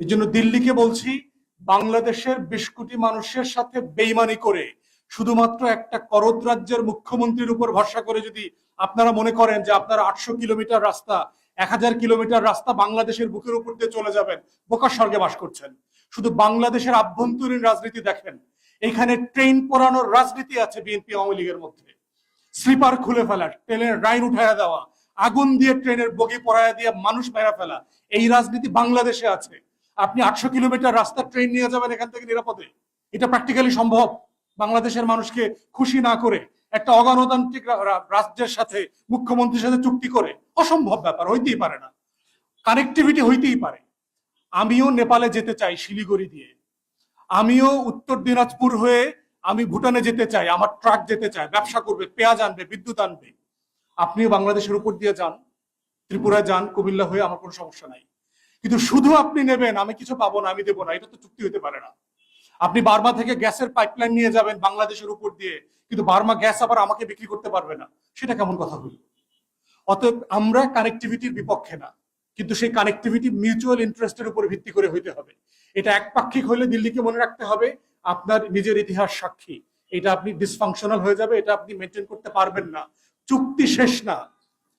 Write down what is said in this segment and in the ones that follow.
এই জন্য দিল্লিকে বলছি, বাংলাদেশের 20 কোটি মানুষের সাথে বেইমানি করে শুধুমাত্র একটা করদ রাজ্যের মুখ্যমন্ত্রীর উপর ভরসা করে যদি আপনারা মনে করেন যে আপনারা 800 কিলোমিটার রাস্তা, 1000 কিলোমিটার রাস্তা বাংলাদেশের বুকের উপর দিয়ে চলে যাবেন, বোকার স্বর্গে বাস করছেন। শুধু বাংলাদেশের আভ্যন্তরীণ রাজনীতি দেখেন, এখানে ট্রেন পোড়ানোর রাজনীতি আছে বিএনপি আওয়ামী লীগের মধ্যে। স্লিপার খুলে ফেলা, ট্রেনের লাইন উঠাইয়া দেওয়া, আগুন দিয়ে ট্রেনের বগি পড়াইয়া দিয়ে মানুষ মেরা ফেলা, এই রাজনীতি বাংলাদেশে আছে। আপনি 800 কিলোমিটার রাস্তা ট্রেন নিয়ে যাবেন এখান থেকে নিরাপদে? এটা প্র্যাকটিক্যালি সম্ভব? বাংলাদেশের মানুষকে খুশি না করে একটা অগণতান্ত্রিক রাজ্যের সাথে, মুখ্যমন্ত্রীর সাথে চুক্তি করে? অসম্ভব ব্যাপার, হইতেই পারে না। কানেক্টিভিটি হইতেই পারে। আমিও নেপালে যেতে চাই শিলিগুড়ি দিয়ে, আমিও উত্তর দিনাজপুর হয়ে আমি ভুটানে যেতে চাই, আমার ট্রাক যেতে চায়, ব্যবসা করবে, পেঁয়াজ আনবে, বিদ্যুৎ আনবে। আপনিও বাংলাদেশের উপর দিয়ে যান, ত্রিপুরায় যান, কুমিল্লা হয়ে, আমার কোনো সমস্যা নাই। কিন্তু শুধু আপনি নেবেন, আমি কিছু পাবো না, আমি দেবো না, এটা তো চুক্তি হতে পারে না। আপনি বার্মা থেকে গ্যাসের পাইপলাইন নিয়ে যাবেন বাংলাদেশের উপর দিয়ে, কিন্তু বার্মা গ্যাস আবার আমাকে বিক্রি করতে পারবে না, সেটা কেমন কথা হলো? অতএব আমরা কানেক্টিভিটির বিপক্ষে না, কিন্তু সেই কানেক্টিভিটি মিউচুয়াল ইন্টারেস্টের উপর ভিত্তি করে হইতে হবে। এটা একপাক্ষিক হলে দিল্লিকে মনে রাখতে হবে আপনার নিজের ইতিহাস সাক্ষী, এটা আপনি ডিসফাংশনাল হয়ে যাবে, এটা আপনি মেনটেন করতে পারবেন না। চুক্তি শেষ না,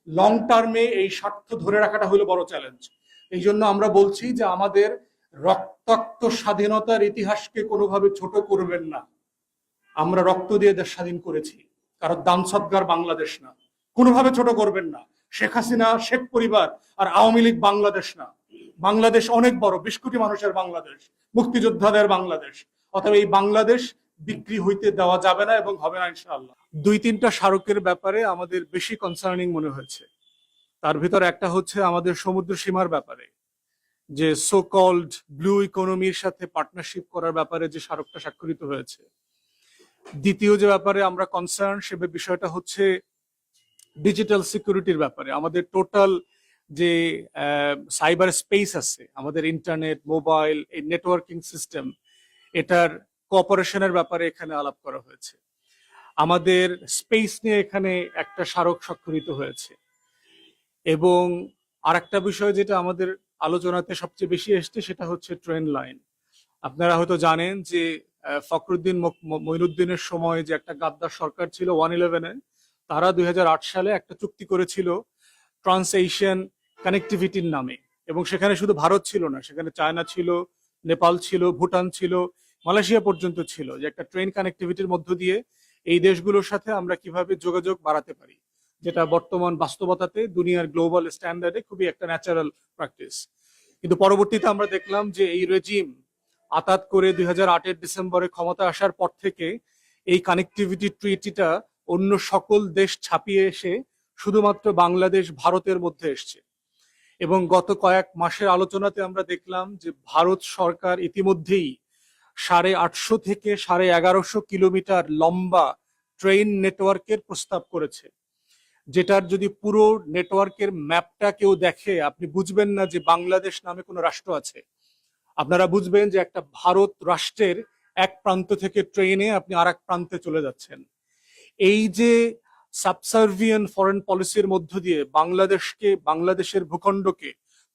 লং টার্মে এই স্বার্থ ধরে রাখাটা হলো বড় চ্যালেঞ্জ। এই জন্য আমরা বলছি যে আমাদের রক্তাক্ত স্বাধীনতার ইতিহাসকে কোনোভাবে ছোট করবেন না। আমরা রক্ত দিয়ে দেশ স্বাধীন করেছি, কারণ দান সৎকার বাংলাদেশ না, কোনোভাবে ছোট করবেন না। শেখ হাসিনা, শেখ পরিবার আর আওয়ামী লীগ বাংলাদেশ না। বাংলাদেশ অনেক বড়, 20 কোটি মানুষের বাংলাদেশ, মুক্তিযোদ্ধাদের বাংলাদেশ। অথবা এই বাংলাদেশ বিক্রি হইতে দেওয়া যাবে না এবং হবে না ইনশাআল্লাহ। 2-3টা স্মারকের ব্যাপারে আমাদের বেশি কনসার্নিং মনে হয়েছে। তার ভিতর একটা হচ্ছে আমাদের সমুদ্র সীমার ব্যাপারে, যে সো কল্ড ব্লু ইকোনমির সাথে পার্টনারশিপ করার ব্যাপারে যে স্মারকটা স্বাক্ষরিত হয়েছে। দ্বিতীয় যে ব্যাপারে আমরা কনসার্ন, সে বিষয়টা হচ্ছে ডিজিটাল সিকিউরিটির ব্যাপারে। আমাদের টোটাল যে সাইবার স্পেস আছে, আমাদের ইন্টারনেট, মোবাইল, এই নেটওয়ার্কিং সিস্টেম, এটার কোঅপারেশনের ব্যাপারে এখানে আলাপ করা হয়েছে। আমাদের স্পেস নিয়ে এখানে একটা স্মারক স্বাক্ষরিত হয়েছে। এবং আরেকটা বিষয় যেটা আমাদের আলোচনাতে সবচেয়ে বেশি এসছে, সেটা হচ্ছে ট্রেন লাইন। আপনারা হয়তো জানেন যে ফখরুদ্দিন মঈনুদ্দিনের সময় যে একটা গাদ্দার সরকার ছিল 111-এ, তারা 2008 সালে একটা চুক্তি করেছিল ট্রান্স এশিয়ান কানেক্টিভিটির নামে। এবং সেখানে শুধু ভারত ছিল না, সেখানে চায়না ছিল, নেপাল ছিল, ভুটান ছিল, মালয়েশিয়া পর্যন্ত ছিল, যে একটা ট্রেন কানেক্টিভিটির মধ্য দিয়ে এই দেশগুলোর সাথে আমরা কিভাবে যোগাযোগ বাড়াতে পারি, যেটা বর্তমান বাস্তবতাতে দুনিয়ার গ্লোবাল স্ট্যান্ডার্ডে খুবই একটা ন্যাচারাল প্র্যাকটিস। কিন্তু পরবর্তীতে আমরা দেখলাম যে এই রেজিম আতাত করে 2008-এর ডিসেম্বরে ক্ষমতা আসার পর থেকে এই কানেক্টিভিটি ট্রিটিটা অন্য সকল দেশ ছাপিয়ে এসে শুধুমাত্র বাংলাদেশ, ভারতের মধ্যে এসছে। এবং গত কয়েক মাসের আলোচনাতে আমরা দেখলাম যে ভারত সরকার ইতিমধ্যেই 850 থেকে 1150 কিলোমিটার লম্বা ট্রেন নেটওয়ার্কের প্রস্তাব করেছে, যেটার যদি পুরো নেটওয়ার্কের ম্যাপটা কেউ দেখে, আপনি বুঝবেন না যে বাংলাদেশ নামে কোনো রাষ্ট্র আছে। আপনারা বুঝবেন যে একটা ভারত রাষ্ট্রের এক প্রান্ত থেকে ট্রেনে আপনি আর এক প্রান্তে চলে যাচ্ছেন। এই যে সাবসার্ভিয়েন্ট ফরেন পলিসির মধ্য দিয়ে বাংলাদেশের ভূখণ্ডকে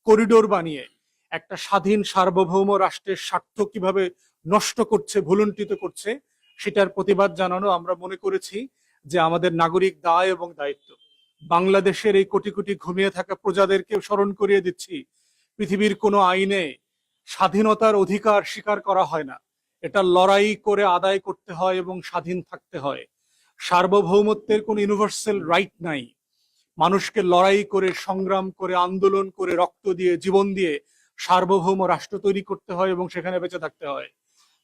করিডোর বানিয়ে একটা স্বাধীন সার্বভৌম রাষ্ট্রের স্বার্থ কিভাবে নষ্ট করছে, ভুলুণ্ঠিত করছে, সেটার প্রতিবাদ জানানো আমরা মনে করেছি যে আমাদের নাগরিক দায় এবং দায়িত্ব। বাংলাদেশের এই কোটি কোটি ঘুমিয়ে থাকা প্রজাদেরকে স্মরণ করিয়ে দিচ্ছি, পৃথিবীর কোনো আইনে স্বাধীনতার অধিকার স্বীকার করা হয় না, এটা লড়াই করে আদায় করতে হয় এবং স্বাধীন থাকতে হয়। সার্বভৌমত্বের কোনো ইউনিভার্সাল রাইট নাই। মানুষকে লড়াই করে, সংগ্রাম করে, আন্দোলন করে, রক্ত দিয়ে, জীবন দিয়ে সার্বভৌম রাষ্ট্র তৈরি করতে হয় এবং সেখানে বেঁচে থাকতে হয়।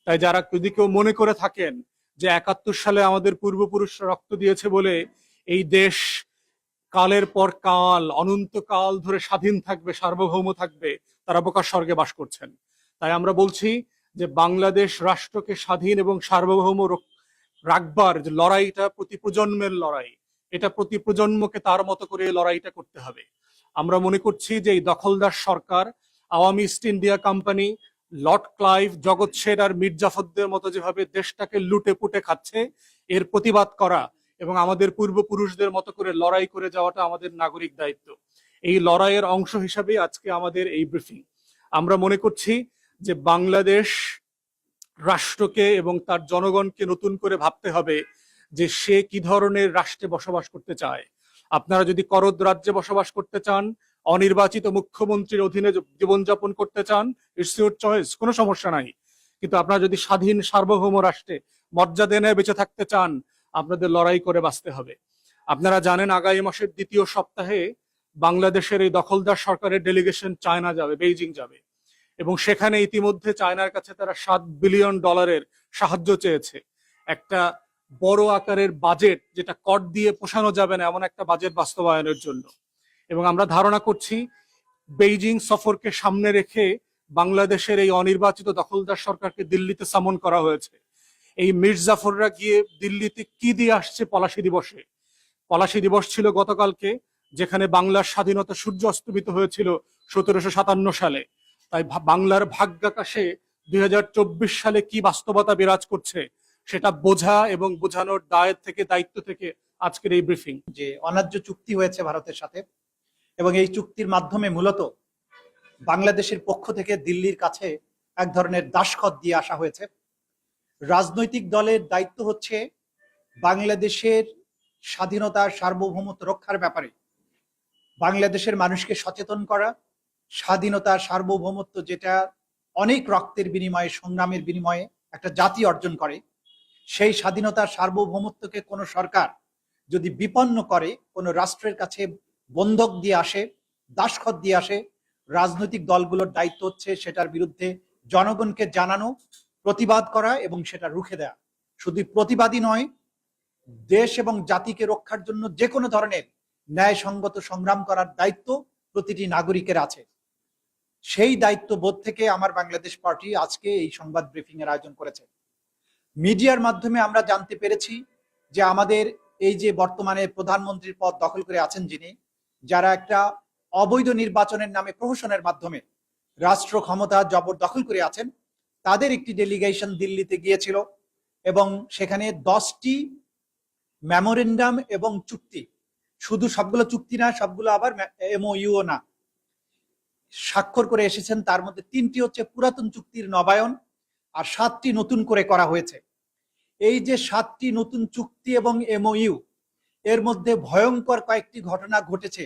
তাই যারা যদি কেউ মনে করে থাকেন যে 71 সালে আমাদের পূর্বপুরুষরা রক্ত দিয়েছে বলে এই দেশ কালের পর কাল, অনন্তকাল ধরে স্বাধীন থাকবে, সার্বভৌম থাকবে, তারা বোকার স্বর্গে বাস করছেন। তাই আমরা বলছি যে বাংলাদেশ রাষ্ট্রকে স্বাধীন এবং সার্বভৌম রাখবার যে লড়াইটা প্রতি প্রজন্মের লড়াই, এটা প্রতি প্রজন্মকে তার মতো করে লড়াইটা করতে হবে। আমরা মনে করছি যে এই দখলদার সরকার, Awami East India Company, Lord Clive, Jagat Seth আর মীর জাফরদের মতো যেভাবে দেশটাকে লুটে পুটে খাচ্ছে, এর প্রতিবাদ করা এবং আমাদের পূর্বপুরুষদের মতো করে লড়াই করে যাওয়াটা আমাদের নাগরিক দায়িত্ব। এই লড়াইয়ের অংশ হিসাবে আজকে আমাদের এই ব্রিফিং। আমরা মনে করছি যে বাংলাদেশ রাষ্ট্রকে এবং তার জনগণকে নতুন করে ভাবতে হবে যে সে কি ধরনের রাষ্ট্রে বসবাস করতে চায়। আপনারা যদি করদ রাজ্যে বসবাস করতে চান, অনির্বাচিত মুখ্যমন্ত্রীর অধীনে জীবনযাপন করতে চান, ইটস ইউর চয়েস, কোনো সমস্যা নাই। কিন্তু আপনারা যদি স্বাধীন সার্বভৌম রাষ্ট্রে মর্যাদা নিয়ে বেঁচে থাকতে চান, আপনাদের লড়াই করে বাঁচতে হবে। আপনারা জানেন আগামী মাসের দ্বিতীয় সপ্তাহে বাংলাদেশের এই দখলদার সরকারের ডেলিগেশন চায়না যাবে, বেইজিং যাবে, এবং সেখানে ইতিমধ্যে চায়নার কাছে তারা $7 বিলিয়ন সাহায্য চেয়েছে। একটা বড় আকারের বাজেট, যেটা কর দিয়ে পোষানো যাবে না এমন একটা বাজেট বাস্তবায়নের জন্য। এবং আমরা ধারণা করছি বেইজিং সফরকে সামনে রেখে বাংলাদেশের এই অনির্বাচিত দখলদার সরকারকে দিল্লিতে সামন করা হয়েছে। এই মির্জাফররা গিয়ে দিল্লিতে কি দিয়ে আসছে? পলাশী দিবসে। পলাশী দিবস ছিল গতকালকে, যেখানে বাংলার স্বাধীনতা সূর্য অস্তমিত হয়েছিল 1757 সালে। তাই বাংলার ভাগ্যাকাশে 2024 সালে কি বাস্তবতা বিরাজ করছে সেটা বোঝা এবং বোঝানোর দায়িত্ব থেকে আজকের এই ব্রিফিং। যে অন্যায্য চুক্তি হয়েছে ভারতের সাথে, এবং এই চুক্তির মাধ্যমে মূলত বাংলাদেশের পক্ষ থেকে দিল্লির কাছে এক ধরনের দাসখত দিয়ে আসা হয়েছে। রাজনৈতিক দলের দায়িত্ব হচ্ছে বাংলাদেশের স্বাধীনতা সার্বভৌমত্ব রক্ষার ব্যাপারে বাংলাদেশের মানুষকে সচেতন করা। স্বাধীনতা সার্বভৌমত্ব যেটা অনেক রক্তের বিনিময়ে, সংগ্রামের বিনিময়ে একটা জাতি অর্জন করে, সেই স্বাধীনতা সার্বভৌমত্বকে কোনো সরকার যদি বিপন্ন করে, কোনো রাষ্ট্রের কাছে বন্ধক দিয়ে আসে, দাসখত দিয়ে আসে, রাজনৈতিক দলগুলোর দায়িত্ব হচ্ছে সেটার বিরুদ্ধে জনগণকে জানানো, প্রতিবাদ করা এবং সেটা রুখে দেয়া। শুধু প্রতিবাদী নয়, দেশ এবং জাতিকে রক্ষার জন্য যে কোনো ধরনের ন্যায়সঙ্গত সংগ্রাম করার দায়িত্ব প্রতিটি নাগরিকের আছে। সেই দায়িত্ববোধ থেকে আমার বাংলাদেশ পার্টি আজকে এই সংবাদ ব্রিফিং এর আয়োজন করেছে। মিডিয়ার মাধ্যমে আমরা জানতে পেরেছি যে আমাদের এই যে বর্তমানে প্রধানমন্ত্রীর পদ দখল করে আছেন যিনি, যারা একটা অবৈধ নির্বাচনের নামে প্রহসনের মাধ্যমে রাষ্ট্র ক্ষমতা জবরদখল করে আছেন, তাদের একটি ডেলিগেশন দিল্লিতে গিয়েছিল এবং সেখানে 10টি মেমোরেন্ডাম এবং চুক্তি, শুধু সবগুলো চুক্তি না, সবগুলো আবার এমওইউ না, স্বাক্ষর করে এসেছেন। তার মধ্যে 3টি হচ্ছে পুরাতন চুক্তির নবায়ন আর 7টি নতুন করে করা হয়েছে। এই যে 7টি নতুন চুক্তি এবং এমওইউ, এর মধ্যে ভয়ঙ্কর কয়েকটি ঘটনা ঘটেছে।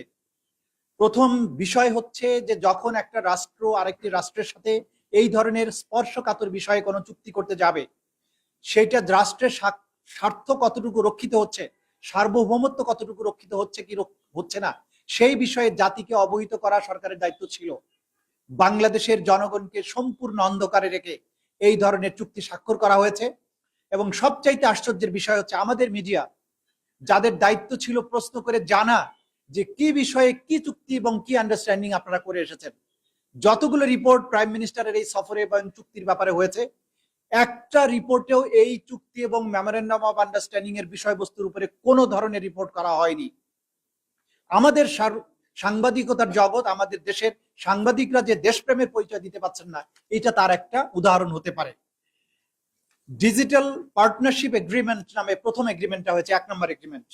প্রথম বিষয় হচ্ছে যে যখন একটা রাষ্ট্র আরেকটি রাষ্ট্রের সাথে এই ধরনের স্পর্শকাতর বিষয়ে কোনো চুক্তি করতে যাবে, সেইটা রাষ্ট্রের স্বার্থ কতটুকু রক্ষিত হচ্ছে, সার্বভৌমত্ব কতটুকু রক্ষিত হচ্ছে কি হচ্ছে না, সেই বিষয়ে জাতিকে অবহিত করা সরকারের দায়িত্ব ছিল। বাংলাদেশের জনগণকে সম্পূর্ণ অন্ধকারে রেখে এই ধরনের চুক্তি স্বাক্ষর করা হয়েছে। এবং সবচাইতে আশ্চর্যের বিষয় হচ্ছে আমাদের মিডিয়া, যাদের দায়িত্ব ছিল প্রশ্ন করে জানা যে কি বিষয়ে কি চুক্তি এবং কি আন্ডারস্ট্যান্ডিং আপনারা করে এসেছেন। যতগুলো রিপোর্ট প্রাইম মিনিস্টারের এই সফরে এবং চুক্তির ব্যাপারে হয়েছে, একটা রিপোর্টেও এই চুক্তি এবং মেমোরেন্ডাম অফ আন্ডারস্ট্যান্ডিং এর বিষয়বস্তুর উপরে কোনো ধরনের রিপোর্ট করা হয়নি। আমাদের সাংবাদিকতার জগৎ, আমাদের দেশের সাংবাদিকরা যে দেশপ্রেমের পরিচয় দিতে পারছেন না, এটা তার একটা উদাহরণ হতে পারে। ডিজিটাল পার্টনারশিপ এগ্রিমেন্ট নামে প্রথম এগ্রিমেন্টটা হয়েছে, 1 নম্বর এগ্রিমেন্ট।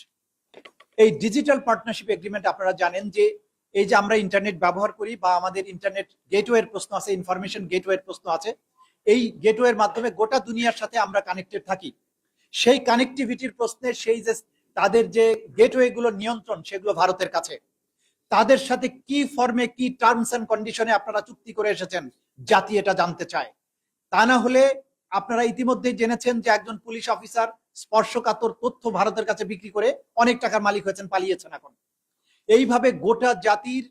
এই ডিজিটাল পার্টনারশিপ এগ্রিমেন্ট আপনারা জানেন যে এই যে আমরা ইন্টারনেট ব্যবহার করি বা আমাদের ইন্টারনেট গেটওয়ের প্রশ্ন আছে, ইনফরমেশন গেটওয়ের প্রশ্ন আছে, এই গেটওয়ের মাধ্যমে গোটা দুনিয়ার সাথে আমরা কানেক্টেড থাকি। সেই কানেক্টিভিটির প্রশ্নে সেই যে তাদের যে গেটওয়ে গুলো নিয়ন্ত্রণ, সেগুলো ভারতের কাছে। তাদের সাথে কি ফর্মে কি টার্মস এন্ড কন্ডিশনে আপনারা চুক্তি করে এসেছেন, জাতি এটা জানতে চায়। তা না হলে আপনারা ইতিমধ্যেই জেনেছেন যে একজন পুলিশ অফিসার স্পর্শকাতর তথ্য ভারতের কাছে বিক্রি করে অনেক টাকার মালিক হয়েছেন, পালিয়েছেন এখন। এইভাবে গোটা জাতির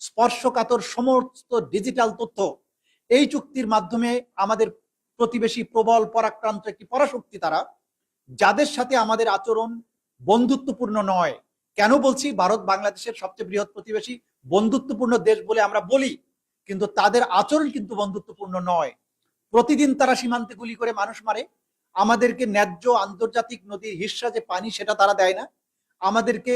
স্পর্শকাতর সমস্ত ডিজিটাল তথ্য এই চুক্তির মাধ্যমে আমাদের প্রতিবেশী প্রবল পরাক্রান্ত একটি পরাশক্তি, তারা যাদের সাথে আমাদের আচরণ বন্ধুত্বপূর্ণ নয়। কেন বলছি? ভারত বাংলাদেশের সবচেয়ে বৃহৎ প্রতিবেশী, বন্ধুত্বপূর্ণ দেশ বলে আমরা বলি, কিন্তু তাদের আচরণ কিন্তু বন্ধুত্বপূর্ণ নয়। প্রতিদিন তারা সীমান্তে গুলি করে মানুষ মারে, আমাদেরকে ন্যায্য আন্তর্জাতিক নদীর হিস্সা যে পানি সেটা তারা দেয় না, আমাদেরকে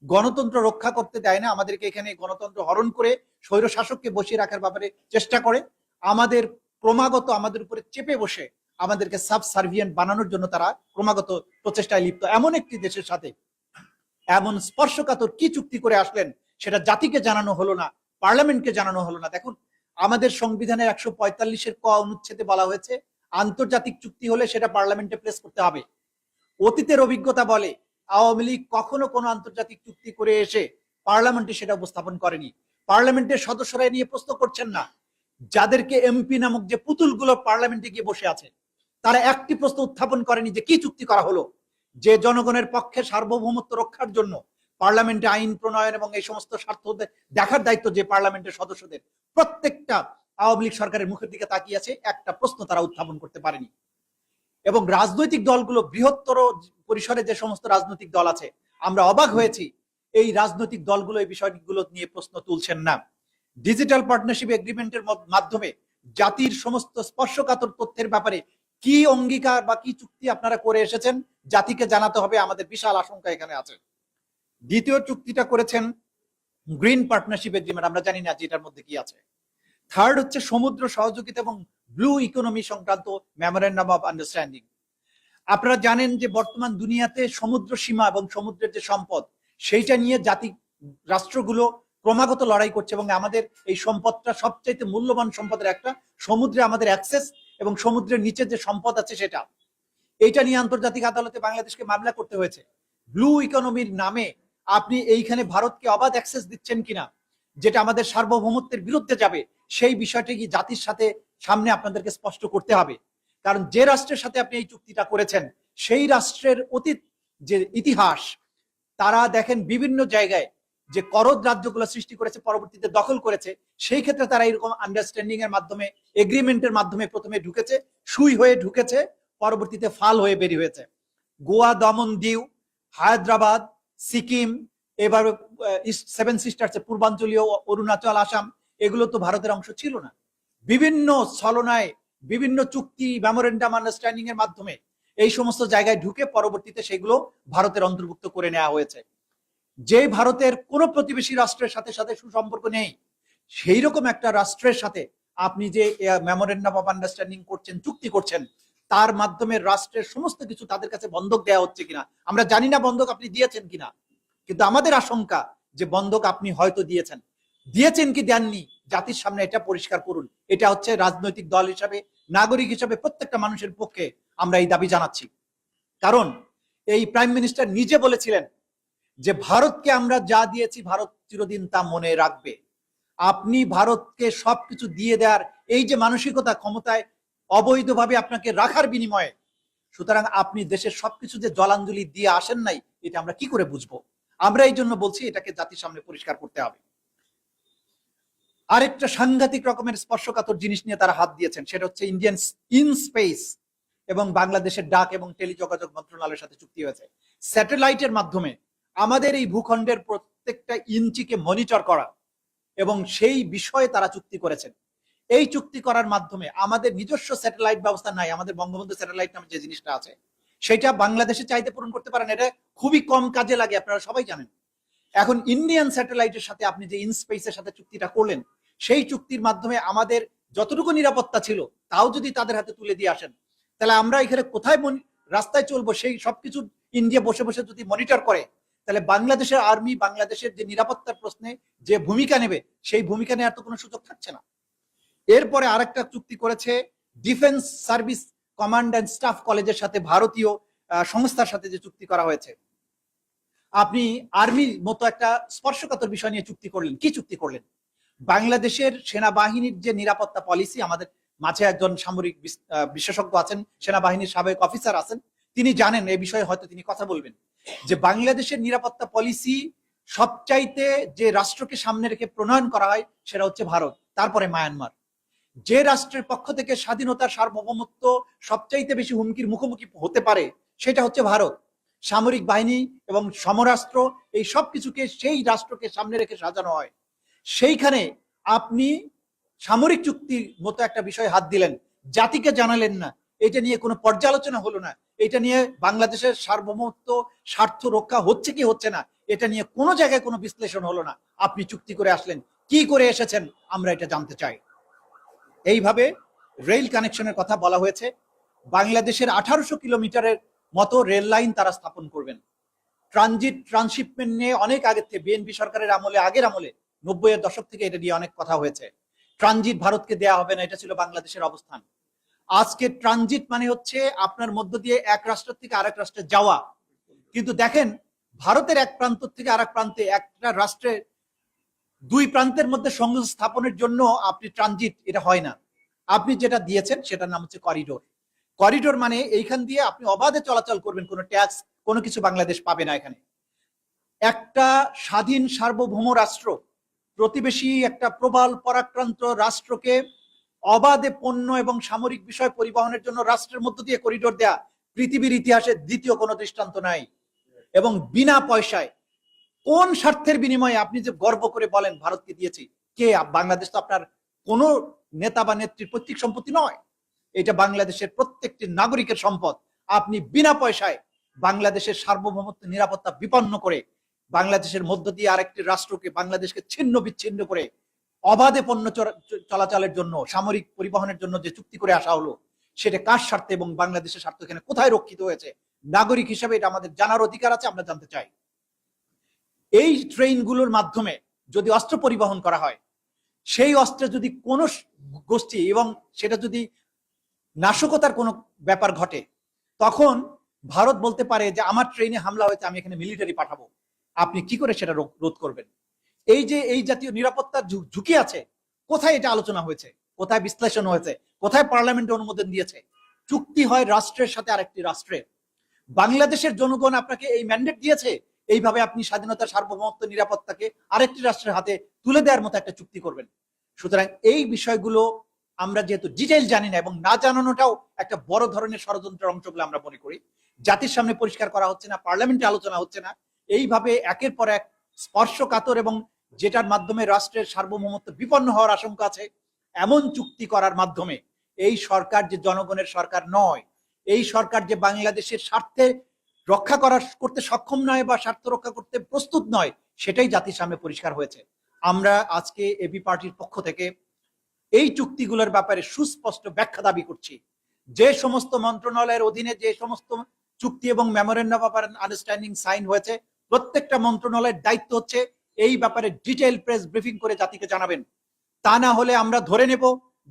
গণতন্ত্র রক্ষা করতে দেয় না, আমাদেরকে এখানে গণতন্ত্র হরণ করে স্বৈর শাসককে বসিয়ে রাখার ব্যাপারে চেষ্টা করে, আমাদের ক্রমাগত আমাদের উপরে চেপে বসে আমাদেরকে সাবসার্ভিয়েন্ট বানানোর জন্য তারা ক্রমাগত প্রচেষ্টায় লিপ্ত। এমন একটি দেশের সাথে এমন স্পর্শকাতর কি চুক্তি করে আসলেন, সেটা জাতিকে জানানো হলো না, পার্লামেন্টকে জানানো হলো না। দেখুন, আমাদের সংবিধানের 145-এর ক অনুচ্ছেদে বলা হয়েছে আন্তর্জাতিক চুক্তি হলে সেটা পার্লামেন্টে প্লেস করতে হবে। অতীতের অভিজ্ঞতা বলে আওয়ামী লীগ কখনো কোনো আন্তর্জাতিক চুক্তি করে এসে পার্লামেন্টে সেটা উপস্থাপন করেনি। পার্লামেন্টের সদস্যরা নিয়ে প্রশ্ন করছেন না। যাদেরকে এমপি নামক যে পুতুলগুলো পার্লামেন্টে গিয়ে বসে আছে, তারা একটি প্রশ্ন উত্থাপন করেনি যে কি চুক্তি করা হলো। যে জনগণের পক্ষে সার্বভৌমত্ব রক্ষার জন্য পার্লামেন্টে আইন প্রণয়ন এবং এই সমস্ত স্বার্থ দেখার দায়িত্ব যে পার্লামেন্টের সদস্যদের, প্রত্যেকটা আওয়ামী লীগ সরকারের মুখের দিকে তাকিয়ে আছে, একটা প্রশ্ন তারা উত্থাপন করতে পারেনি। এবং রাজনৈতিক দলগুলো, বৃহত্তর পরিসরে যে সমস্ত রাজনৈতিক দল আছে, আমরা অবাক হয়েছি এই রাজনৈতিক দলগুলো এই বিষয়গুলো নিয়ে প্রশ্ন তুলছেন না। ডিজিটাল পার্টনারশিপ এগ্রিমেন্টের মাধ্যমে জাতির সমস্ত স্পর্শকাতর তথ্যের ব্যাপারে কি অঙ্গীকার বা কি চুক্তি আপনারা করে এসেছেন, জাতিকে জানাতে হবে। আমাদের বিশাল আশঙ্কা এখানে আছে। দ্বিতীয় চুক্তিটা করেছেন গ্রিন পার্টনারশিপ এগ্রিমেন্ট, আমরা জানি না যে এটার মধ্যে কি আছে। থার্ড হচ্ছে সমুদ্র সহযোগিতা এবং ব্লু ইকোনমি সংক্রান্ত মেমোরেন্ডাম অফ আন্ডারস্ট্যান্ডিং। আপনারা জানেন যে বর্তমান দুনিয়াতে সমুদ্র সীমা এবং সমুদ্রের যে সম্পদ, সেইটা নিয়ে জাতি রাষ্ট্রগুলো ক্রমাগত লড়াই করছে এবং আমাদের এই সম্পদটা সবচাইতে মূল্যবান সম্পদের একটা। সমুদ্রে আমাদের অ্যাক্সেস এবং সমুদ্রের নিচে যে সম্পদ আছে সেটা, এইটা নিয়ে আন্তর্জাতিক আদালতে বাংলাদেশকে মামলা করতে হয়েছে। ব্লু ইকোনমির নামে আপনি এইখানে ভারতকে অবাধ অ্যাক্সেস দিচ্ছেন কিনা, যেটা আমাদের সার্বভৌমত্বের বিরুদ্ধে যাবে, সেই বিষয়টি কি জাতির সাথে সামনে আপনাদেরকে স্পষ্ট করতে হবে। কারণ যে রাষ্ট্রের সাথে আপনি এই চুক্তিটা করেছেন, সেই রাষ্ট্রের অতীত যে ইতিহাস, তারা দেখেন বিভিন্ন জায়গায় যে করদ রাজ্যগুলো সৃষ্টি করেছে, পরবর্তীতে দখল করেছে, সেই ক্ষেত্রে তারা এরকম আন্ডারস্ট্যান্ডিং এর মাধ্যমে, এগ্রিমেন্টের মাধ্যমে প্রথমে ঢুকেছে, সুই হয়ে ঢুকেছে, পরবর্তীতে ফাল হয়ে বেরিয়ে হয়েছে। গোয়া, দমন, দিউ, হায়দ্রাবাদ, সিকিম, এবার সেভেন সিস্টার্স, পূর্বাঞ্চলীয় অরুণাচল, আসাম, এগুলো তো ভারতের অংশ ছিল না। বিভিন্ন ছলনায়, বিভিন্ন চুক্তি, মেমোরেন্ডাম আন্ডারস্ট্যান্ডিং এর মাধ্যমে এই সমস্ত জায়গায় ঢুকে পরবর্তীতে সেগুলো ভারতের অন্তর্ভুক্ত করে নেওয়া হয়েছে। যে ভারতের কোনো প্রতিবেশী রাষ্ট্রের সাথে সাথে সুসম্পর্ক নেই, সেই রকম একটা রাষ্ট্রের সাথে আপনি যে মেমোরেন্ডাম অফ আন্ডারস্ট্যান্ডিং করছেন, চুক্তি করছেন, তার মাধ্যমে রাষ্ট্রের সমস্ত কিছু তাদের কাছে বন্ধক দেওয়া হচ্ছে কিনা আমরা জানি না, বন্ধক আপনি দিয়েছেন কিনা, কিন্তু আমাদের আশঙ্কা যে বন্ধক আপনি হয়তো দিয়েছেন। দিয়েছেন কি দেননি, জাতির সামনে এটা পরিষ্কার করুন। এটা হচ্ছে রাজনৈতিক দল হিসাবে, নাগরিক হিসাবে প্রত্যেকটা মানুষের পক্ষে আমরা এই দাবি জানাচ্ছি। কারণ এই প্রাইম মিনিস্টার নিজে বলেছিলেন যে ভারতকে আমরা যা দিয়েছি ভারত চিরদিন তা মনে রাখবে। আপনি ভারতকে সবকিছু দিয়ে দেওয়ার এই যে মানসিকতা, ক্ষমতায় অবৈধভাবে আপনাকে রাখার বিনিময়ে, সুতরাং আপনি দেশের সবকিছু যে জলাঞ্জলি দিয়ে আসেন নাই, এটা আমরা কি করে বুঝবো? আমরা এই জন্য বলছি এটাকে জাতির সামনে পরিষ্কার করতে হবে। আরেকটা সাংঘাতিক রকমের স্পর্শকাতর জিনিস নিয়ে তারা হাত দিয়েছেন, সেটা হচ্ছে ইন্ডিয়ান ইন স্পেস এবং বাংলাদেশের ডাক এবং টেলিযোগাযোগ মন্ত্রণালয়ের সাথে চুক্তি হয়েছে। স্যাটেলাইটের মাধ্যমে আমাদের এই ভূখণ্ডের প্রত্যেকটা ইঞ্চিকে মনিটর করা, এবং সেই বিষয়ে তারা চুক্তি করেছেন। এই চুক্তি করার মাধ্যমে আমাদের নিজস্ব স্যাটেলাইট ব্যবস্থা নাই, আমাদের বঙ্গবন্ধু স্যাটেলাইট নামে যে জিনিসটা আছে, সেটা বাংলাদেশে চাইতে পূরণ করতে পারেন। এটা খুবই কম কাজে লাগে, আপনারা সবাই জানেন। এখন ইন্ডিয়ান স্যাটেলাইটের সাথে আপনি যে ইনস্পেসের সাথে চুক্তিটা করলেন, সেই চুক্তির মাধ্যমে আমাদের যতটুকু নিরাপত্তা ছিল তাও যদি তাদের হাতে তুলে দিয়ে আসেন, তাহলে আমরা এখানে কোথায় রাস্তায় চলবো, সেই সবকিছু ইন্ডিয়া বসে বসে যদি মনিটর করে, তাহলে বাংলাদেশের আর্মি, বাংলাদেশের যে নিরাপত্তার প্রশ্নে যে ভূমিকা নেবে, সেই ভূমিকা নেওয়ার তো কোনো সুযোগ থাকছে না। এরপরে আরেকটা চুক্তি করেছে defence service command and staff কলেজের সাথে, ভারতীয় সংস্থার সাথে যে চুক্তি করা হয়েছে। আপনি আর্মির মতো একটা স্পর্শকাতর বিষয় নিয়ে চুক্তি করলেন। কি চুক্তি করলেন? বাংলাদেশের সেনাবাহিনীর যে নিরাপত্তা পলিসি, আমাদের মাঝে একজন সামরিক বিশেষজ্ঞ আছেন, সেনাবাহিনীর সাবেক অফিসার আছেন, তিনি জানেন এই বিষয়ে, হয়তো তিনি কথা বলবেন, যে বাংলাদেশের নিরাপত্তা পলিসি সবচাইতে যে রাষ্ট্রকে সামনে রেখে প্রণয়ন করা হয় সেটা হচ্ছে ভারত, তারপরে মায়ানমার। যে রাষ্ট্রের পক্ষ থেকে স্বাধীনতার সার্বভৌমত্ব সবচাইতে বেশি হুমকির মুখোমুখি হতে পারে সেটা হচ্ছে ভারত। সামরিক বাহিনী এবং সমরাস্ত্র, এই সব কিছুকে সেই রাষ্ট্রকে সামনে রেখে সাজানো হয়। সেইখানে আপনি সামরিক চুক্তির মতো একটা বিষয়ে হাত দিলেন, জাতিকে জানালেন না, এটা নিয়ে কোনো পর্যালোচনা হলো না, এটা নিয়ে বাংলাদেশের সার্বভৌমত্ব স্বার্থ রক্ষা হচ্ছে কি হচ্ছে না, এটা নিয়ে কোনো জায়গায় কোনো বিশ্লেষণ হলো না। আপনি চুক্তি করে আসলেন, কি করে এসেছেন আমরা এটা জানতে চাই। এইভাবে রেল কানেকশনের কথা বলা হয়েছে। বাংলাদেশের 1800 কিলোমিটারের মতো রেল লাইন তারা স্থাপন করবেন। ট্রান্সশিপমেন্ট নিয়ে অনেক আগে থেকে, বিএনপি সরকারের আমলে, আগের আমলে 90-এর দশক থেকে এটা নিয়ে অনেক কথা হয়েছে। ট্রানজিট ভারতকে দেয়া হবে না, এটা ছিল বাংলাদেশের অবস্থান। আজকে ট্রানজিট মানে হচ্ছে আপনার মধ্য দিয়ে এক রাষ্ট্র থেকে আরেক রাষ্ট্রে যাওয়া। কিন্তু দেখেন, ভারতের এক প্রান্ত থেকে আরেক প্রান্তে একটা রাষ্ট্রের দুই প্রান্তের মধ্যে সংযোগ স্থাপনের জন্য আপনি ট্রানজিট, এটা হয় না। আপনি যেটা দিয়েছেন সেটার নাম হচ্ছে করিডোর। করিডোর মানে এইখান দিয়ে আপনি অবাধে চলাচল করবেন, কোনো ট্যাক্স কোনো কিছু বাংলাদেশ পাবে না। এখানে একটা স্বাধীন সার্বভৌম রাষ্ট্র প্রতিবেশী একটা প্রবল পরাক্রান্ত রাষ্ট্রকে অবাধে পণ্য এবং সামরিক বিষয় পরিবহনের জন্য রাষ্ট্রের মধ্য দিয়ে করিডোর দেয়া পৃথিবীর ইতিহাসে দ্বিতীয় কোনো দৃষ্টান্ত নাই। এবং বিনা পয়সায়, কোন স্বার্থের বিনিময়ে আপনি যে গর্ব করে বলেন ভারতকে দিয়েছি? কে? বাংলাদেশ তো আপনার কোন নেতা বা নেত্রীর পৈতৃক সম্পত্তি নয়, এটা বাংলাদেশের প্রত্যেকটি নাগরিকের সম্পদ। আপনি বিনা পয়সায় বাংলাদেশের সার্বভৌমত্ব নিরাপত্তা বিপন্ন করে বাংলাদেশের মধ্য দিয়ে আরেকটি রাষ্ট্রকে, বাংলাদেশকে ছিন্ন বিচ্ছিন্ন করে অবাধে পণ্য চলাচলের জন্য, সামরিক পরিবহনের জন্য যে চুক্তি করে আসা হলো, সেটা কার স্বার্থে এবং বাংলাদেশের স্বার্থ এখানে কোথায় রক্ষিত হয়েছে? নাগরিক হিসেবে এটা আমাদের জানার অধিকার আছে, আমরা জানতে চাই। এই ট্রেনগুলোর মাধ্যমে যদি অস্ত্র পরিবহন করা হয়, সেই অস্ত্রে যদি কোনো গোষ্ঠী এবং সেটা যদি নাশকতার কোনো ব্যাপার ঘটে, তখন ভারত বলতে পারে যে আমার ট্রেনে হামলা হয়েছে, আমি এখানে মিলিটারি পাঠাবো। আপনি কি করে সেটা রোধ করবেন? এই যে এই জাতীয় নিরাপত্তার ঝুঁকি আছে, কোথায় এটা আলোচনা হয়েছে? কোথায় বিশ্লেষণ হয়েছে? কোথায় পার্লামেন্টে অনুমোদন দিয়েছে? চুক্তি হয় রাষ্ট্রের সাথে আরেকটি রাষ্ট্রের। বাংলাদেশের জনগণ আপনাকে এই ম্যান্ডেট দিয়েছে, এইভাবে আপনি স্বাধীনতা, সার্বভৌমত্ব, নিরাপত্তাকে আরেকটি রাষ্ট্রের হাতে তুলে দেওয়ার মতো একটা চুক্তি করবেন। সুতরাং এই বিষয়গুলো আমরা যেহেতু ডিটেইল জানি না, এবং না জানানোটাও একটা বড় ধরনের ষড়যন্ত্রের অংশ বলে আমরা মনে করি, জাতির সামনে পরিষ্কার করা হচ্ছে না, পার্লামেন্টে আলোচনা হচ্ছে না, এইভাবে একের পর এক স্পর্শকাতর এবং যেটার মাধ্যমে রাষ্ট্রের সার্বভৌমত্ব বিপন্ন হওয়ার আশঙ্কা আছে, এমন চুক্তি করার মাধ্যমে এই সরকার যে জনগণের সরকার নয়, এই সরকার যে বাংলাদেশের স্বার্থে রক্ষা করতে সক্ষম নয় বা স্বার্থ রক্ষা করতে প্রস্তুত নয়, সেটাই জাতির সামনে পরিষ্কার হয়েছে। আমরা আজকে এবি পার্টির পক্ষ থেকে এই চুক্তিগুলোর ব্যাপারে সুস্পষ্ট ব্যাখ্যা দাবি করছি। যে সমস্ত মন্ত্রণালয়ের অধীনে যে সমস্ত চুক্তি এবং মেমোরেন্ডাম অফ আন্ডারস্ট্যান্ডিং সাইন হয়েছে, প্রত্যেকটা মন্ত্রণালয়ের দায়িত্ব হচ্ছে এই ব্যাপারে ডিটেইল প্রেস ব্রিফিং করে জাতিকে জানাবেন। তা না হলে আমরা ধরে নেব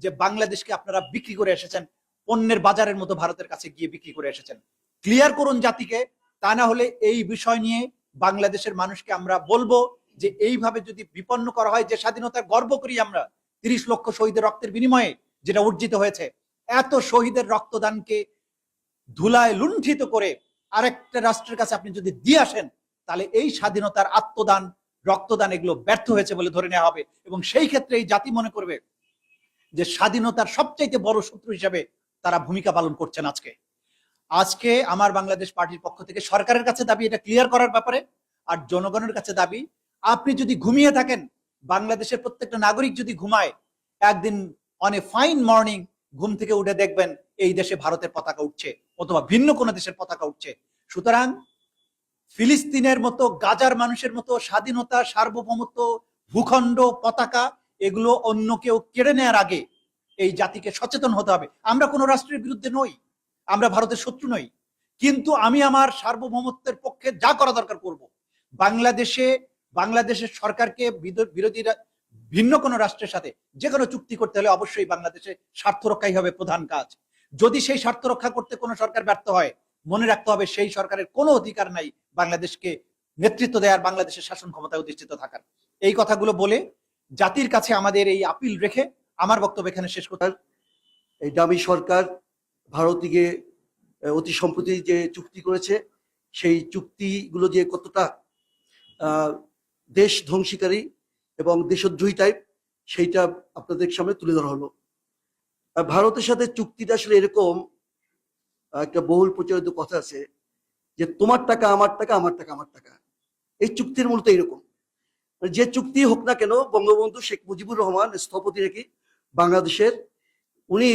যে বাংলাদেশকে আপনারা বিক্রি করে এসেছেন, পণ্যের বাজারের মতো ভারতের কাছে গিয়ে বিক্রি করে এসেছেন। ক্লিয়ার করুন জাতিকে, তা না হলে এই বিষয় নিয়ে বাংলাদেশের মানুষকে আমরা বলবো যে এইভাবে যদি বিপন্ন করা হয়, যে স্বাধীনতার গর্ব করি আমরা, 30 লক্ষ শহীদের রক্তের বিনিময়ে যেটা অর্জিত হয়েছে, এত শহীদের রক্তদানকে ধুলায় লুণ্ঠিত করে আরেকটা রাষ্ট্রের কাছে আপনি যদি দিয়ে আসেন, তাহলে এই স্বাধীনতার আত্মদান, রক্তদান এগুলো ব্যর্থ হয়েছে বলে ধরে নেওয়া হবে। এবং সেই ক্ষেত্রে এই জাতি মনে করবে যে স্বাধীনতার সবচাইতে বড় শত্রু হিসেবে তারা ভূমিকা পালন করছেন। আজকে আমার বাংলাদেশ পার্টির পক্ষ থেকে সরকারের কাছে দাবি এটা ক্লিয়ার করার ব্যাপারে, আর জনগণের কাছে দাবি, আপনি যদি ঘুমিয়ে থাকেন, বাংলাদেশের প্রত্যেকটা নাগরিক যদি ঘুমায়, একদিন অন এ ফাইন মর্নিং ঘুম থেকে উঠে দেখবেন এই দেশে ভারতের পতাকা উঠছে অথবা ভিন্ন কোনো দেশের পতাকা উঠছে। সুতরাং ফিলিস্তিনের মতো, গাজার মানুষের মতো স্বাধীনতা, সার্বভৌমত্ব, ভূখণ্ড, পতাকা এগুলো অন্য কেউ কেড়ে নেওয়ার আগে এই জাতিকে সচেতন হতে হবে। আমরা কোনো রাষ্ট্রের বিরুদ্ধে নই, আমরা ভারতের শত্রু নই, কিন্তু আমি আমার সার্বভৌমত্বের পক্ষে যা করা দরকার করব। বাংলাদেশের সরকারকে বিরোধীরা ভিন্ন কোনো রাষ্ট্রের সাথে যে কোনো চুক্তি করতে হলে অবশ্যই বাংলাদেশের স্বার্থ রক্ষাই হবে প্রধান কাজ। যদি সেই স্বার্থ রক্ষা করতে কোনো সরকার ব্যর্থ হয়, মনে রাখতে হবে সেই সরকারের কোনো অধিকার নাই বাংলাদেশকে নেতৃত্ব দেওয়ার, বাংলাদেশের শাসন ক্ষমতায় অধিষ্ঠিত থাকার। এই কথাগুলো বলে জাতির কাছে আমাদের এই আপিল রেখে আমার বক্তব্য এখানে শেষ করতে। এই দামি সরকার ভারতীয় অতি সম্প্রতি যে চুক্তি করেছে, সেই চুক্তিগুলো যে কতটা দেশ ধ্বংসীকারী এবং দেশদ্রোহী টাইপ, সেইটা আপনাদের সামনে তুলে ধরা হলো। ভারতের সাথে চুক্তিটা আসলে এরকম, একটা বহুল প্রচলিত কথা আছে যে তোমার টাকা আমার টাকা, আমার টাকা আমার টাকা। এই চুক্তির মূলত এরকম, যে চুক্তি হোক না কেন, বঙ্গবন্ধু শেখ মুজিবুর রহমান স্থপতি রেখে বাংলাদেশের, উনি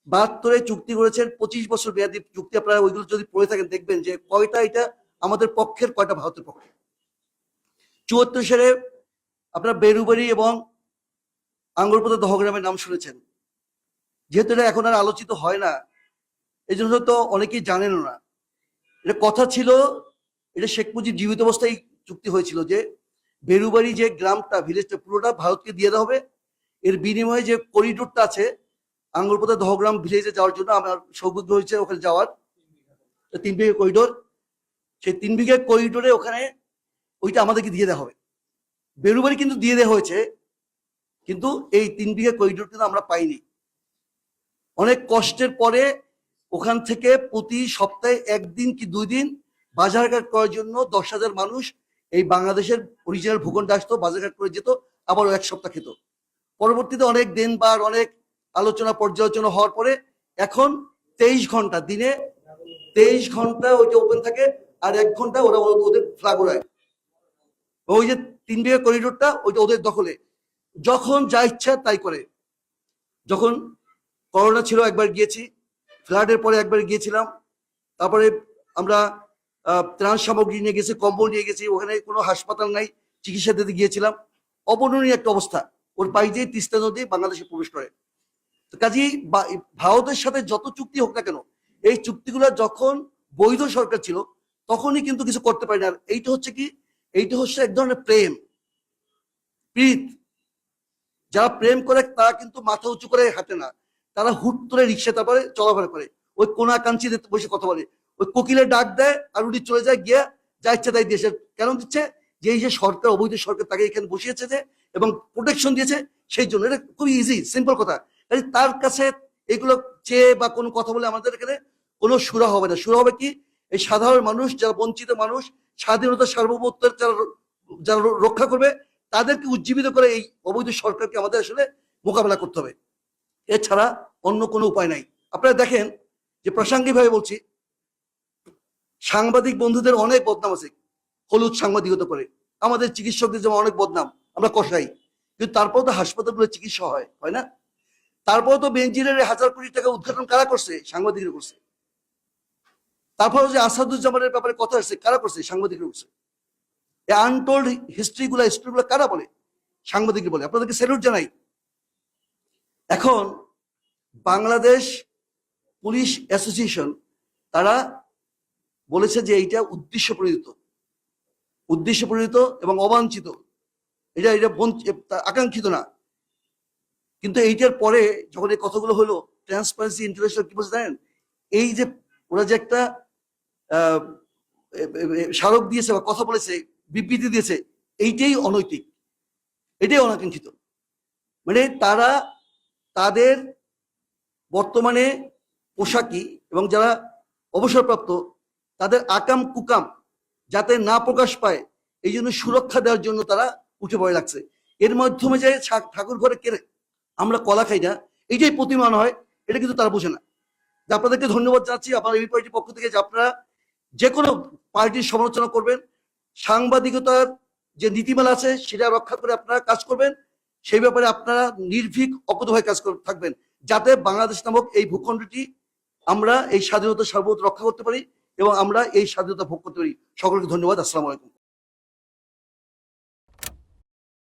72-এ চুক্তি করেছেন, 25 বছর মেয়াদী চুক্তি। আপনারা ওইগুলো যদি পড়ে থাকেন দেখবেন যে কয়টা এটা আমাদের পক্ষের, কয়টা ভারতের পক্ষে। 74 সালে আপনারা বেরুবাড়ি এবং আঙ্গুরপোতা দহগ্রামের নাম শুনেছেন। যেহেতু এটা এখন আর আলোচিত হয় না, এই জন্য তো অনেকেই জানেনও না। এটা কথা ছিল, এটা শেখ মুজিব জীবিত অবস্থায় চুক্তি হয়েছিল যে বেরুবাড়ি যে গ্রামটা, ভিলেজটা পুরোটা ভারতকে দিয়ে দেওয়া হবে এর বিনিময়ে যে করিডোরটা আছে আঙ্গুরপোতা দহগ্রাম ভিলেজে যাওয়ার জন্য আমার সৌভাগ্য হয়েছে ওখানে যাওয়ার, 3 বিঘা করিডোর। সেই 3 বিঘা করিডোরে ওখানে ওইটা আমাদেরকে দিয়ে দেওয়া হবে। বেরুবাড়ি কিন্তু দিয়ে দেওয়া হয়েছে, কিন্তু এই 3 বিঘা করিডোর কিন্তু আমরা পাইনি। অনেক কষ্টের পরে ওখান থেকে প্রতি সপ্তাহে 1 দিন কি 2 দিন বাজারঘাট করার জন্য 10,000 মানুষ এই বাংলাদেশের অরিজিনাল ভূখণ্ডে আসতো, বাজারঘাট করে যেত, আবারও 1 সপ্তাহ খেত। পরবর্তীতে অনেক দিনবার অনেক আলোচনা পর্যালোচনা হওয়ার পরে এখন 23 ঘন্টা দিনে 23 ঘন্টা ওইটা ওপেন থাকে, আর 1 ঘন্টা ওরা ওদের ফ্ল্যাগ ওড়ায়। ওই যে 3 বিঘা করিডোরটা ওইটা ওদের দখলে, যখন যা ইচ্ছা তাই করে। যখন করোনা ছিল একবার গিয়েছি, ফ্লাডের পরে একবার গিয়েছিলাম, তারপরে আমরা ত্রাণ সামগ্রী নিয়ে গেছি, কম্বল নিয়ে গেছি, ওখানে কোনো হাসপাতাল নাই, চিকিৎসা দিতে গিয়েছিলাম। অবর্ণনীয় একটা অবস্থা, ওর পাই দিয়ে তিস্তা নদী বাংলাদেশে প্রবেশ করে। তো কাজেই ভারতের সাথে যত চুক্তি হোক না কেন, এই চুক্তিগুলো যখন বৈধ সরকার ছিল তখনই কিন্তু কিছু করতে পারি না। আর এইটা হচ্ছে কি, এইটা হচ্ছে এক ধরনের প্রেম প্রীত। যারা প্রেম করে তারা কিন্তু মাথা উঁচু করে হাঁটে না, তারা হুট করে রিক্সা তারপরে চলাফেরা করে, ওই কোনাকাঞ্চি বসে কথা বলে, ওই কোকিলের ডাক দেয় আর উনি চলে যায়, গিয়ে যা ইচ্ছা তাই দিয়েছে। কেন দিচ্ছে? যে এই যে সরকার, অবৈধ সরকার তাকে এখানে বসিয়েছে যে এবং প্রোটেকশন দিয়েছে, সেই জন্য। এটা খুবই ইজি সিম্পল কথা। তার কাছে এগুলো চেয়ে বা কোনো কথা বলে আমাদের এখানে কোনো সুরা হবে না। সুরা হবে কি, এই সাধারণ মানুষ, যারা বঞ্চিত মানুষ, স্বাধীনতা সার্বভৌমত্বের যারা রক্ষা করবে, তাদেরকে উজ্জীবিত করে এই অবৈধ সরকারকে আমাদের আসলে মোকাবেলা করতে হবে। এছাড়া অন্য কোনো উপায় নাই। আপনারা দেখেন যে প্রাসঙ্গিকভাবে বলছি, সাংবাদিক বন্ধুদের অনেক বদনাম আছে, হলুদ সাংবাদিকতা করে। আমাদের চিকিৎসকদের যেমন অনেক বদনাম, আমরা কষাই, কিন্তু তারপর তো হাসপাতালগুলো চিকিৎসা হয় না? তারপর তো বেঞ্জিরের 1000 কোটি টাকা উদ্ঘাটন কারা করছে? সাংবাদিকরা করছে। তারপর যে আসাদুজ্জামানের ব্যাপারে কথা আসছে, কারা করছে? সাংবাদিকরা করছে। এই আনটোল্ড হিস্ট্রিগুলো কারা বলে? সাংবাদিকরা বলে। আপনাদেরকে স্যালুট জানাই। এখন বাংলাদেশ পুলিশ অ্যাসোসিয়েশন তারা বলেছে যে এইটা উদ্দেশ্য প্রণোদিত এবং অবাঞ্ছিত, এটা আকাঙ্ক্ষিত না। কিন্তু এইটার পরে যখন এই কথাগুলো হলো, ট্রান্সপারেন্সি ইন্টারন্যাশনাল কি বলছে জানেন? এই যে ওরা যে একটা স্মারক দিয়েছে বা কথা বলেছে, বিবৃতি দিয়েছে, এইটাই অনৈতিক, এটাই অনাকাঙ্ক্ষিত। মানে তারা তাদের বর্তমানে পোশাকি এবং যারা অবসরপ্রাপ্ত, তাদের আকাম কুকাম যাতে না প্রকাশ পায়, এই জন্য সুরক্ষা দেওয়ার জন্য তারা উঠে পড়ে লাগছে। এর মাধ্যমে যে ঠাকুর ঘরে কেড়ে আমরা কলা খাই না, এইটাই প্রতিমান হয়, এটা কিন্তু তারা বোঝে না। আপনাদেরকে ধন্যবাদ জানাচ্ছি আপনার এই পার্টির পক্ষ থেকে যে আপনারা যে কোনো পার্টির সমালোচনা করবেন, সাংবাদিকতার যে নীতিমালা আছে সেটা রক্ষা করে আপনারা কাজ করবেন। সেই ব্যাপারে আপনারা নির্ভীক অকুতভাবে কাজ থাকবেন, যাতে বাংলাদেশ নামক এই ভূখণ্ডটি আমরা এই স্বাধীনতা সার্বভৌমত্ব রক্ষা করতে পারি এবং আমরা এই স্বাধীনতা ভোগ করতে পারি। সকলকে ধন্যবাদ। আসসালামু আলাইকুম।